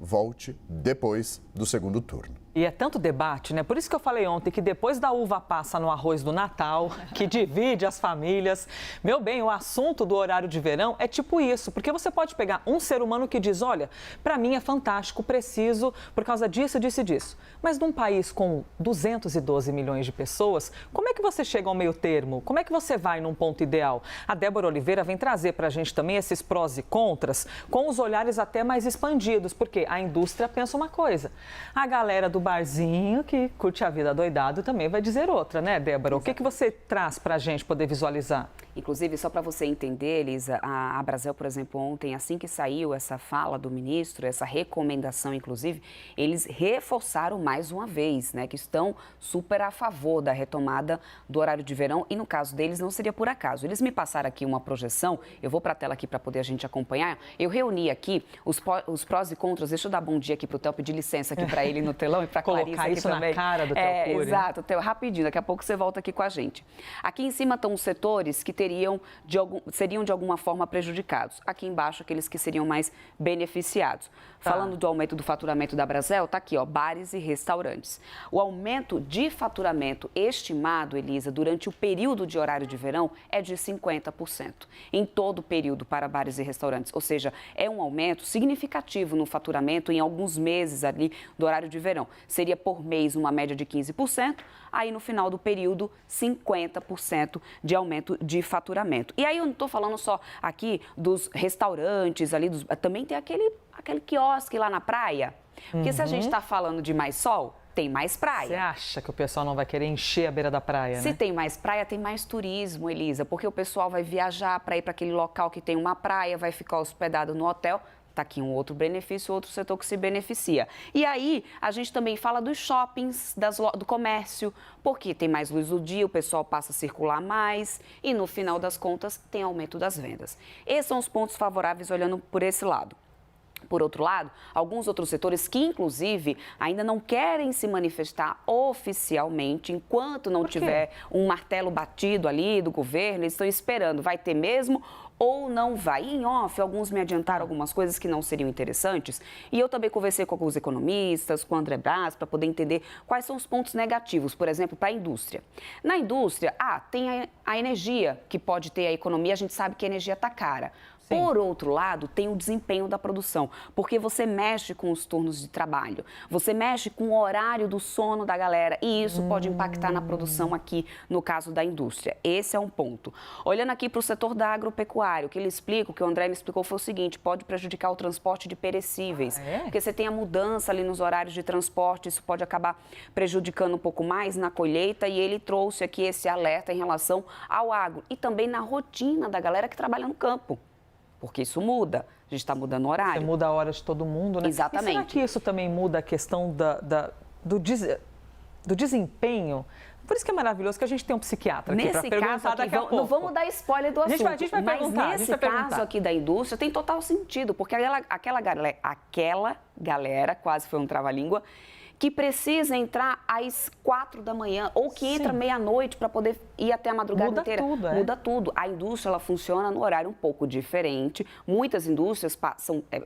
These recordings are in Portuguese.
volte depois do segundo turno. E é tanto debate, né? Por isso que eu falei ontem que depois da uva passa no arroz do Natal, que divide as famílias. Meu bem, o assunto do horário de verão é tipo isso, porque você pode pegar um ser humano que diz, olha, para mim é fantástico, preciso por causa disso, disso e disso. Mas num país com 212 milhões de pessoas, como é que você chega ao meio termo? Como é que você vai num ponto ideal? A Débora Oliveira vem trazer para a gente também esses prós e contras, com os olhares até mais expandidos, porque a indústria pensa uma coisa, a galera do barzinho que curte a vida doidado também vai dizer outra, né, Débora? O que você traz para a gente poder visualizar? Inclusive, só para você entender, Elisa, a Abrazel, por exemplo, ontem, assim que saiu essa fala do ministro, essa recomendação, inclusive, eles reforçaram mais uma vez, né, que estão super a favor da retomada do horário de verão e, no caso deles, não seria por acaso. Eles me passaram aqui uma projeção, eu vou para a tela aqui para poder a gente acompanhar. Eu reuni aqui os prós e contras, deixa eu dar bom dia aqui para o Theo, pedir licença aqui para ele no telão e para a Clarissa aqui isso também. Na cara do Theo Cury. Exato, Theo, rapidinho, daqui a pouco você volta aqui com a gente. Aqui em cima estão os setores que seriam de alguma forma prejudicados. Aqui embaixo, aqueles que seriam mais beneficiados. Tá. Falando do aumento do faturamento da Abrazel, está aqui, ó, bares e restaurantes. O aumento de faturamento estimado, Elisa, durante o período de horário de verão é de 50%. Em todo o período para bares e restaurantes. Ou seja, é um aumento significativo no faturamento em alguns meses ali do horário de verão. Seria por mês uma média de 15%, aí no final do período 50% de aumento de faturamento. E aí eu não estou falando só aqui dos restaurantes ali, também tem aquele quiosque lá na praia. Porque se a gente está falando de mais sol, tem mais praia. Você acha que o pessoal não vai querer encher a beira da praia, né? Se tem mais praia, tem mais turismo, Elisa, porque o pessoal vai viajar para ir para aquele local que tem uma praia, vai ficar hospedado no hotel. Está aqui um outro benefício, outro setor que se beneficia. E aí, a gente também fala dos shoppings, do comércio, porque tem mais luz do dia, o pessoal passa a circular mais e, no final das contas, tem aumento das vendas. Esses são os pontos favoráveis olhando por esse lado. Por outro lado, alguns outros setores que, inclusive, ainda não querem se manifestar oficialmente, enquanto não tiver um martelo batido ali do governo, eles estão esperando, vai ter mesmo ou não vai. E em off, alguns me adiantaram algumas coisas que não seriam interessantes. E eu também conversei com alguns economistas, com o André Brás, para poder entender quais são os pontos negativos, por exemplo, para a indústria. Na indústria, tem a energia que pode ter a economia, a gente sabe que a energia está cara. Sim. Por outro lado, tem o desempenho da produção, porque você mexe com os turnos de trabalho, você mexe com o horário do sono da galera e isso pode impactar na produção aqui, no caso da indústria. Esse é um ponto. Olhando aqui para o setor da agropecuária, o que ele explica, o que o André me explicou foi o seguinte, pode prejudicar o transporte de perecíveis, porque você tem a mudança ali nos horários de transporte, isso pode acabar prejudicando um pouco mais na colheita e ele trouxe aqui esse alerta em relação ao agro e também na rotina da galera que trabalha no campo. Porque isso muda, a gente está mudando o horário. Você muda a hora de todo mundo, né? Exatamente. E será que isso também muda a questão do desempenho? Por isso que é maravilhoso que a gente tem um psiquiatra aqui para perguntar daqui a pouco. Não vamos dar spoiler do assunto, a gente vai perguntar. Mas nesse caso aqui da indústria tem total sentido, porque aquela galera, quase foi um trava-língua, que precisa entrar às 4 da manhã ou que entra meia-noite para poder ir até a madrugada inteira. Muda tudo. A indústria ela funciona no horário um pouco diferente. Muitas indústrias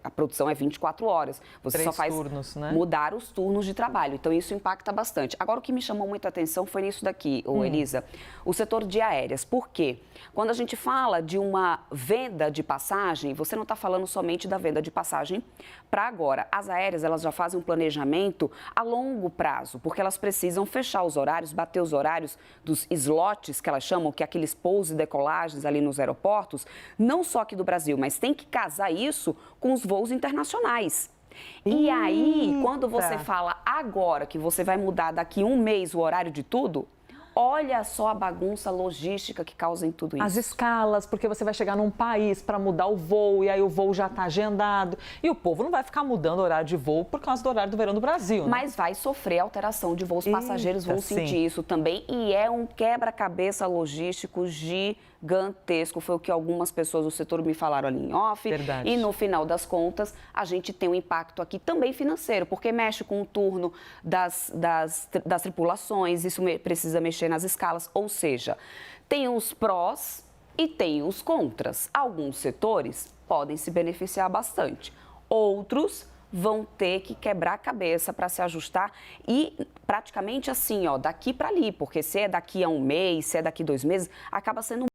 a produção é 24 horas. Você só faz turnos, né? Mudar os turnos de trabalho. Então isso impacta bastante. Agora o que me chamou muita atenção foi nisso daqui, Elisa, o setor de aéreas. Por quê? Quando a gente fala de uma venda de passagem, você não está falando somente da venda de passagem para agora. As aéreas elas já fazem um planejamento a longo prazo, porque elas precisam fechar os horários, bater os horários dos slots, que elas chamam, que é aqueles pousos e decolagens ali nos aeroportos, não só aqui do Brasil, mas tem que casar isso com os voos internacionais. E aí, quando você fala agora que você vai mudar daqui um mês o horário de tudo, olha só a bagunça logística que causa em tudo isso. As escalas, porque você vai chegar num país para mudar o voo e aí o voo já está agendado. E o povo não vai ficar mudando o horário de voo por causa do horário do verão do Brasil, né? Mas vai sofrer alteração de voos, passageiros vão sentir isso também. E é um quebra-cabeça logístico gigantesco. Foi o que algumas pessoas do setor me falaram ali em off. Verdade. E no final das contas, a gente tem um impacto aqui também financeiro, porque mexe com o turno das tripulações, isso precisa mexer nas escalas, ou seja, tem os prós e tem os contras. Alguns setores podem se beneficiar bastante, outros vão ter que quebrar a cabeça para se ajustar e praticamente assim, ó, daqui para ali, porque se é daqui a um mês, se é daqui 2 meses, acaba sendo